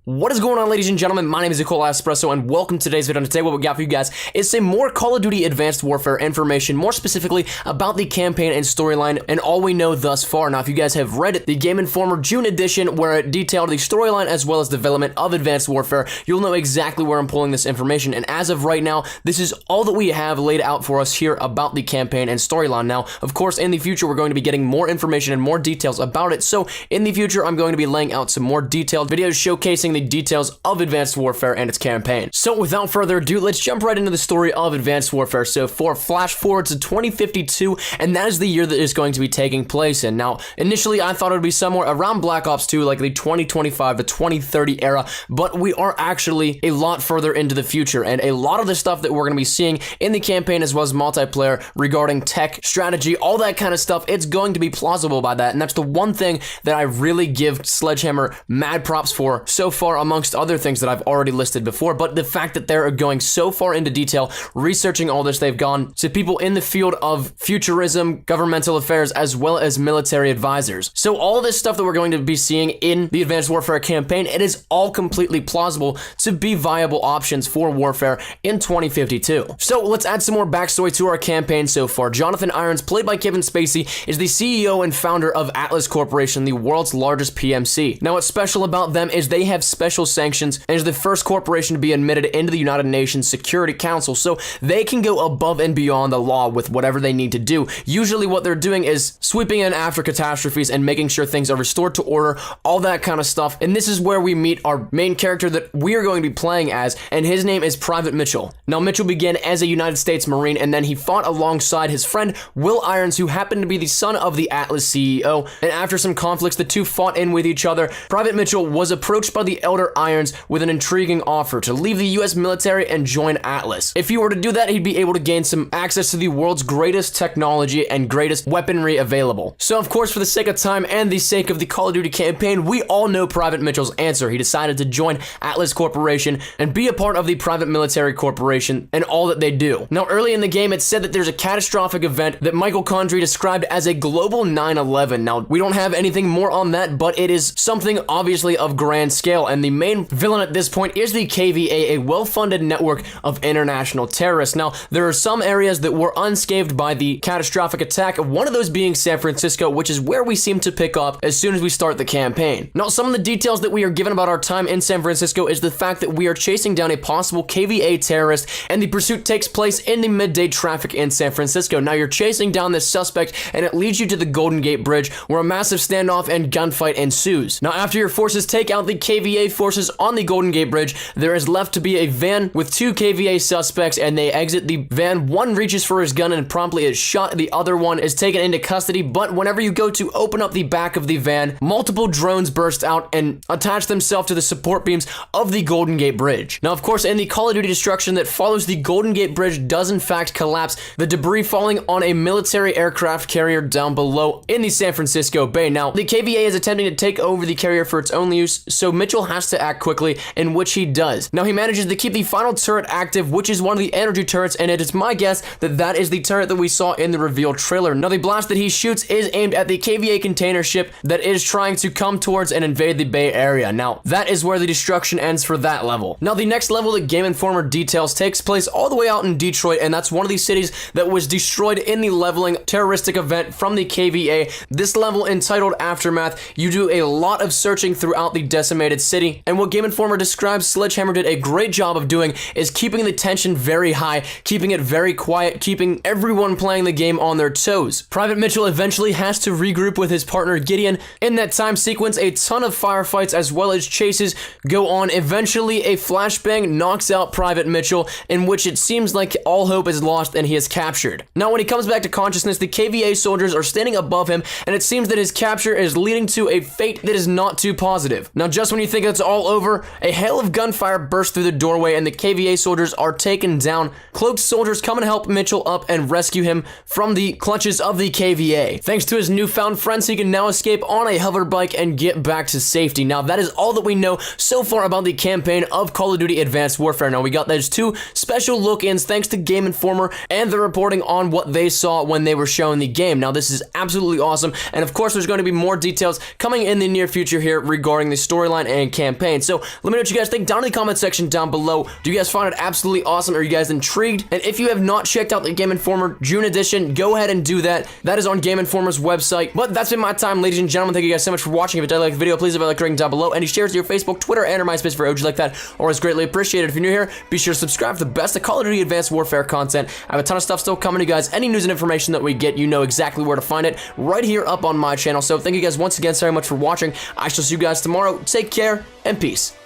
What is going on, ladies and gentlemen? My name is Nicole Espresso, and welcome to today's video. And today what we got for you guys is some more Call of Duty Advanced Warfare information, more specifically about the campaign and storyline and all we know thus far. Now, if you guys have read the Game Informer June edition, where it detailed the storyline as well as development of Advanced Warfare, you'll know exactly where I'm pulling this information. And as of right now, this is all that we have laid out for us here about the campaign and storyline. Now, of course, in the future, we're going to be getting more information and more details about it. So in the future, I'm going to be laying out some more detailed videos showcasing the details of Advanced Warfare and its campaign. So without further ado, let's jump right into the story of Advanced Warfare. So for flash forward to 2052, and that is the year that is going to be taking place in. Now, initially I thought it would be somewhere around Black Ops 2, like the 2025 to 2030 era, but we are actually a lot further into the future, and a lot of the stuff that we're going to be seeing in the campaign as well as multiplayer regarding tech, strategy, all that kind of stuff, it's going to be plausible by that, and that's the one thing that I really give Sledgehammer mad props for so far, amongst other things that I've already listed before. But the fact that they're going so far into detail, researching all this, they've gone to people in the field of futurism, governmental affairs, as well as military advisors. So all this stuff that we're going to be seeing in the Advanced Warfare campaign, it is all completely plausible to be viable options for warfare in 2052. So let's add some more backstory to our campaign so far. Jonathan Irons, played by Kevin Spacey, is the CEO and founder of Atlas Corporation, the world's largest PMC. Now, what's special about them is they have special sanctions and is the first corporation to be admitted into the United Nations Security Council, so they can go above and beyond the law with whatever they need to do. Usually what they're doing is sweeping in after catastrophes and making sure things are restored to order, all that kind of stuff. And this is where we meet our main character that we are going to be playing as, and his name is Private Mitchell. Now, Mitchell began as a United States Marine, and then he fought alongside his friend Will Irons, who happened to be the son of the Atlas CEO, and after some conflicts, the two fought in with each other. Private Mitchell was approached by the elder Irons with an intriguing offer to leave the US military and join Atlas. If he were to do that, he'd be able to gain some access to the world's greatest technology and greatest weaponry available. So of course, for the sake of time and the sake of the Call of Duty campaign, we all know Private Mitchell's answer. He decided to join Atlas Corporation and be a part of the private military corporation and all that they do. Now, early in the game, it said that there's a catastrophic event that Michael Condrey described as a global 9/11. Now, we don't have anything more on that, but it is something obviously of grand scale, and the main villain at this point is the KVA, a well-funded network of international terrorists. Now, there are some areas that were unscathed by the catastrophic attack, one of those being San Francisco, which is where we seem to pick up as soon as we start the campaign. Now, some of the details that we are given about our time in San Francisco is the fact that we are chasing down a possible KVA terrorist, and the pursuit takes place in the midday traffic in San Francisco. Now, you're chasing down this suspect, and it leads you to the Golden Gate Bridge, where a massive standoff and gunfight ensues. Now, after your forces take out the KVA forces on the Golden Gate Bridge, there is left to be a van with two KVA suspects, and they exit the van. One reaches for his gun and promptly is shot. The other one is taken into custody, but whenever you go to open up the back of the van, multiple drones burst out and attach themselves to the support beams of the Golden Gate Bridge. Now, of course, in the Call of Duty destruction that follows, the Golden Gate Bridge does in fact collapse, the debris falling on a military aircraft carrier down below in the San Francisco Bay. Now, the KVA is attempting to take over the carrier for its own use, so Mitchell has to act quickly, in which he does. Now, he manages to keep the final turret active, which is one of the energy turrets, and it is my guess that that is the turret that we saw in the reveal trailer. Now, the blast that he shoots is aimed at the KVA container ship that is trying to come towards and invade the Bay Area. Now, that is where the destruction ends for that level. Now, the next level that Game Informer details takes place all the way out in Detroit, and that's one of the cities that was destroyed in the leveling terroristic event from the KVA. This level, entitled Aftermath, you do a lot of searching throughout the decimated city, and what Game Informer describes Sledgehammer did a great job of doing is keeping the tension very high, keeping it very quiet, keeping everyone playing the game on their toes. Private Mitchell eventually has to regroup with his partner Gideon. In that time sequence, a ton of firefights as well as chases go on. Eventually, a flashbang knocks out Private Mitchell, in which it seems like all hope is lost and he is captured. Now, when he comes back to consciousness, the KVA soldiers are standing above him, and it seems that his capture is leading to a fate that is not too positive. Now, just when you think it's all over, a hail of gunfire bursts through the doorway, and the KVA soldiers are taken down. Cloaked soldiers come and help Mitchell up and rescue him from the clutches of the KVA. Thanks to his newfound friends, he can now escape on a hover bike and get back to safety. Now, that is all that we know so far about the campaign of Call of Duty Advanced Warfare. Now, we got those two special look-ins thanks to Game Informer and the reporting on what they saw when they were showing the game. Now, this is absolutely awesome, and of course, there's going to be more details coming in the near future here regarding the storyline and campaign. So let me know what you guys think down in the comment section down below. Do you guys find it absolutely awesome? Are you guys intrigued? And if you have not checked out the Game Informer June edition, go ahead and do that. That is on Game Informer's website. But that's been my time, ladies and gentlemen. Thank you guys so much for watching. If you did like the video, please leave a like rating down below. Any shares to your Facebook, Twitter, and or MySpace for OG like that, always greatly appreciated. If you're new here, be sure to subscribe for the best of Call of Duty Advanced Warfare content. I have a ton of stuff still coming to you guys. Any news and information that we get, you know exactly where to find it right here up on my channel. So thank you guys once again so very much for watching. I shall see you guys tomorrow. Take care and peace.